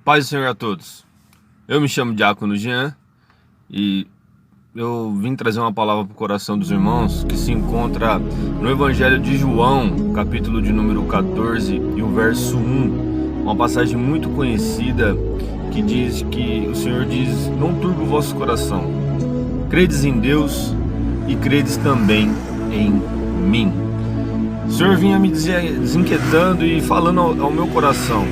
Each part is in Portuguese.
Paz do Senhor a todos. Eu me chamo Diácono Jean e eu vim trazer uma palavra para o coração dos irmãos que se encontra no Evangelho de João, capítulo de número 14 e o verso 1. Uma passagem muito conhecida que diz que o Senhor diz: não turbe o vosso coração. Credes em Deus e credes também em mim. O Senhor vinha me desinquietando e falando ao meu coração,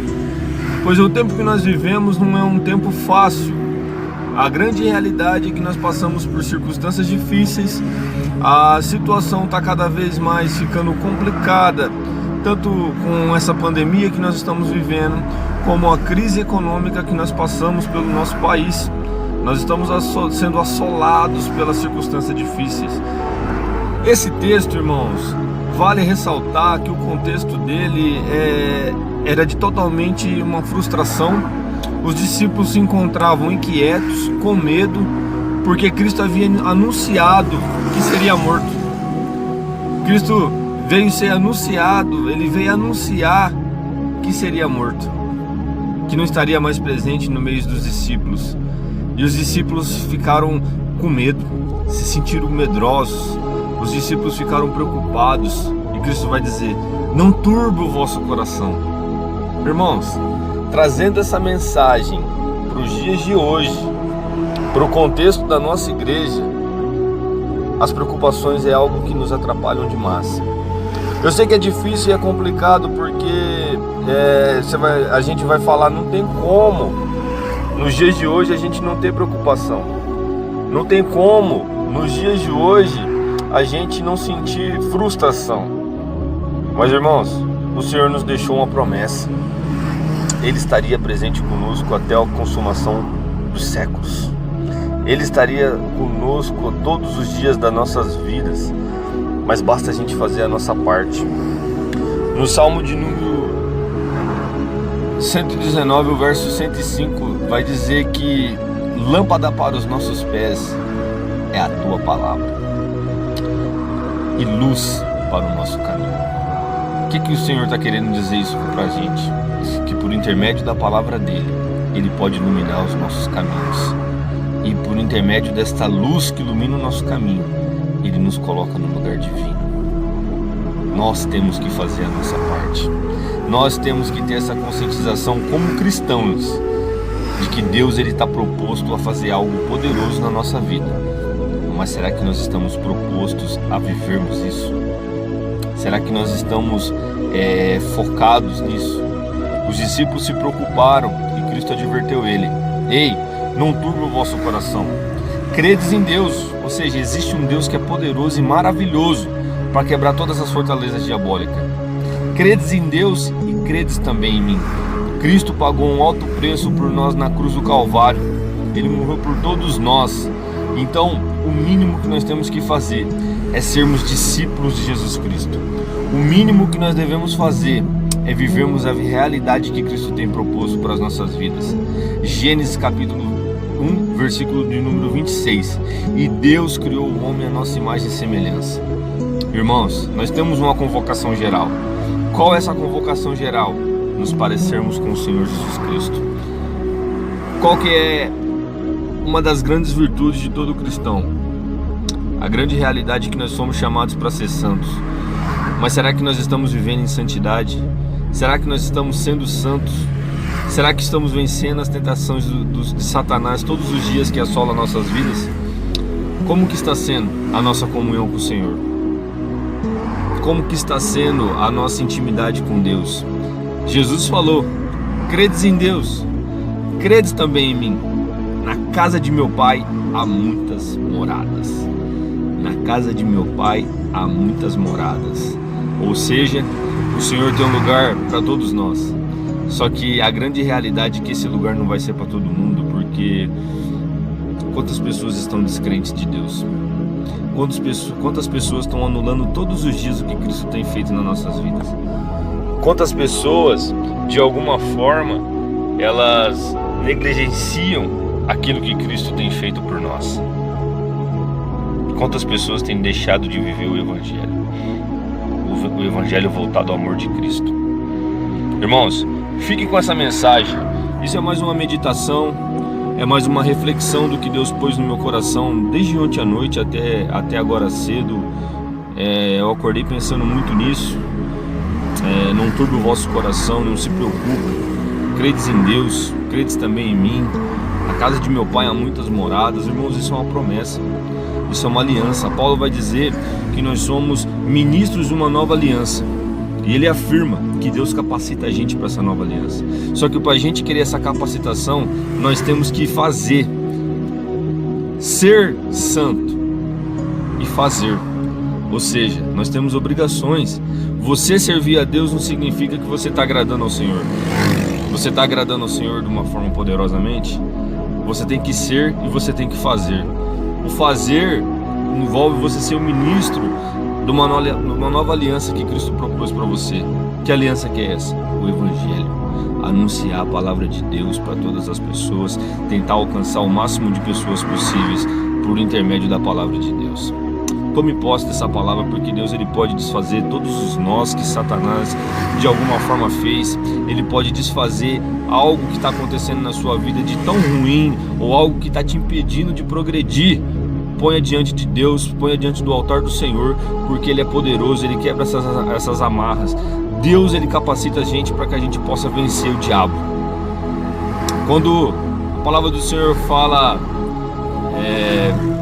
pois o tempo que nós vivemos não é um tempo fácil. A grande realidade é que nós passamos por circunstâncias difíceis. A situação está cada vez mais ficando complicada, tanto com essa pandemia que nós estamos vivendo, como a crise econômica que nós passamos pelo nosso país. Nós estamos sendo assolados pelas circunstâncias difíceis. Esse texto, irmãos, vale ressaltar que o contexto dele era de totalmente uma frustração. Os discípulos se encontravam inquietos, com medo, porque Cristo havia anunciado que seria morto. Cristo veio ser anunciado, ele veio anunciar que seria morto, que não estaria mais presente no meio dos discípulos. E os discípulos ficaram com medo, se sentiram medrosos. Os discípulos ficaram preocupados e Cristo vai dizer: não turbe o vosso coração. Irmãos, trazendo essa mensagem para os dias de hoje, para o contexto da nossa igreja, as preocupações é algo que nos atrapalham demais. Eu sei que é difícil e é complicado porque a gente vai falar, não tem como nos dias de hoje a gente não ter preocupação. Não tem como nos dias de hoje a gente não sentir frustração. Mas, irmãos, o Senhor nos deixou uma promessa. Ele estaria presente conosco até a consumação dos séculos. Ele estaria conosco todos os dias das nossas vidas. Mas basta a gente fazer a nossa parte. No Salmo de número 119, o verso 105, vai dizer que lâmpada para os nossos pés é a tua palavra e luz para o nosso caminho. O que o Senhor está querendo dizer isso para a gente? Que por intermédio da palavra dele, ele pode iluminar os nossos caminhos. E por intermédio desta luz que ilumina o nosso caminho, ele nos coloca no lugar divino. Nós temos que fazer a nossa parte. Nós temos que ter essa conscientização como cristãos de que Deus está proposto a fazer algo poderoso na nossa vida. Mas será que nós estamos propostos a vivermos isso? Será que nós estamos focados nisso? Os discípulos se preocuparam e Cristo adverteu ele: ei, não turbe o vosso coração. Credes em Deus, ou seja, existe um Deus que é poderoso e maravilhoso para quebrar todas as fortalezas diabólicas. Credes em Deus e credes também em mim. Cristo pagou um alto preço por nós na cruz do Calvário. Ele morreu por todos nós. Então, o mínimo que nós temos que fazer é sermos discípulos de Jesus Cristo. O mínimo que nós devemos fazer é vivermos a realidade que Cristo tem proposto para as nossas vidas. Gênesis capítulo 1, versículo de número 26. E Deus criou o homem à nossa imagem e semelhança. Irmãos, nós temos uma convocação geral. Qual é essa convocação geral? Nos parecermos com o Senhor Jesus Cristo. Qual que é uma das grandes virtudes de todo cristão? A grande realidade é que nós somos chamados para ser santos. Mas será que nós estamos vivendo em santidade? Será que nós estamos sendo santos? Será que estamos vencendo as tentações de Satanás todos os dias que assolam nossas vidas? Como que está sendo a nossa comunhão com o Senhor? Como que está sendo a nossa intimidade com Deus? Jesus falou: credes em Deus, credes também em mim. Na casa de meu pai há muitas moradas. Na casa de meu pai há muitas moradas. Ou seja, o Senhor tem um lugar para todos nós. Só que a grande realidade é que esse lugar não vai ser para todo mundo, porque quantas pessoas estão descrentes de Deus? Quantas pessoas estão anulando todos os dias o que Cristo tem feito nas nossas vidas? Quantas pessoas, de alguma forma, elas negligenciam aquilo que Cristo tem feito por nós? Quantas pessoas têm deixado de viver o Evangelho voltado ao amor de Cristo? Irmãos, fique com essa mensagem Isso é mais uma meditação, é mais uma reflexão do que Deus pôs no meu coração desde ontem à noite até agora cedo. Eu acordei pensando muito nisso. Não turbe o vosso coração, não se preocupe. Credes em Deus, credes também em mim. A casa de meu pai há muitas moradas. Irmãos, isso é uma promessa, isso é uma aliança. Paulo vai dizer que nós somos ministros de uma nova aliança, e ele afirma que Deus capacita a gente para essa nova aliança. Só que para a gente querer essa capacitação, nós temos que fazer, ser santo e fazer. Ou seja, nós temos obrigações. Você servir a Deus não significa que você está agradando ao Senhor. Você está agradando ao Senhor de uma forma poderosamente? Você tem que ser e você tem que fazer. O fazer envolve você ser o ministro de uma nova aliança que Cristo propôs para você. Que aliança que é essa? O Evangelho. Anunciar a palavra de Deus para todas as pessoas, tentar alcançar o máximo de pessoas possíveis por intermédio da palavra de Deus. Tome posse dessa palavra, porque Deus ele pode desfazer todos os nós que Satanás de alguma forma fez. Ele pode desfazer algo que está acontecendo na sua vida de tão ruim, ou algo que está te impedindo de progredir. Ponha diante de Deus, ponha diante do altar do Senhor, porque Ele é poderoso, Ele quebra essas amarras. Deus ele capacita a gente para que a gente possa vencer o diabo. Quando a palavra do Senhor fala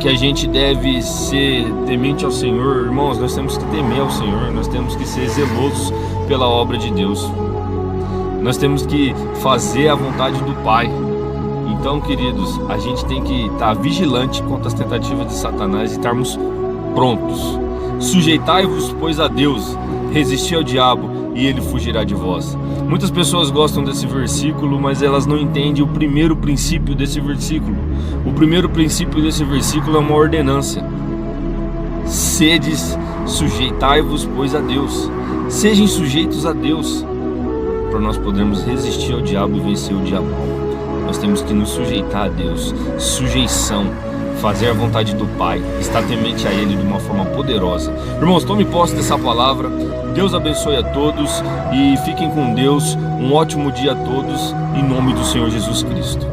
que a gente deve ser temente ao Senhor, irmãos, nós temos que temer ao Senhor, nós temos que ser zelosos pela obra de Deus, nós temos que fazer a vontade do Pai. Então, queridos, a gente tem que estar vigilante contra as tentativas de Satanás e estarmos prontos. Sujeitai-vos, pois, a Deus, resisti ao diabo e ele fugirá de vós. Muitas pessoas gostam desse versículo, mas elas não entendem o primeiro princípio desse versículo. O primeiro princípio desse versículo é uma ordenança. Sedes, sujeitai-vos, pois, a Deus. Sejam sujeitos a Deus, para nós podermos resistir ao diabo e vencer o diabo. Nós temos que nos sujeitar a Deus. Sujeição, fazer a vontade do Pai, estar temente a Ele de uma forma poderosa. Irmãos, tome posse dessa palavra. Deus abençoe a todos e fiquem com Deus. Um ótimo dia a todos, em nome do Senhor Jesus Cristo.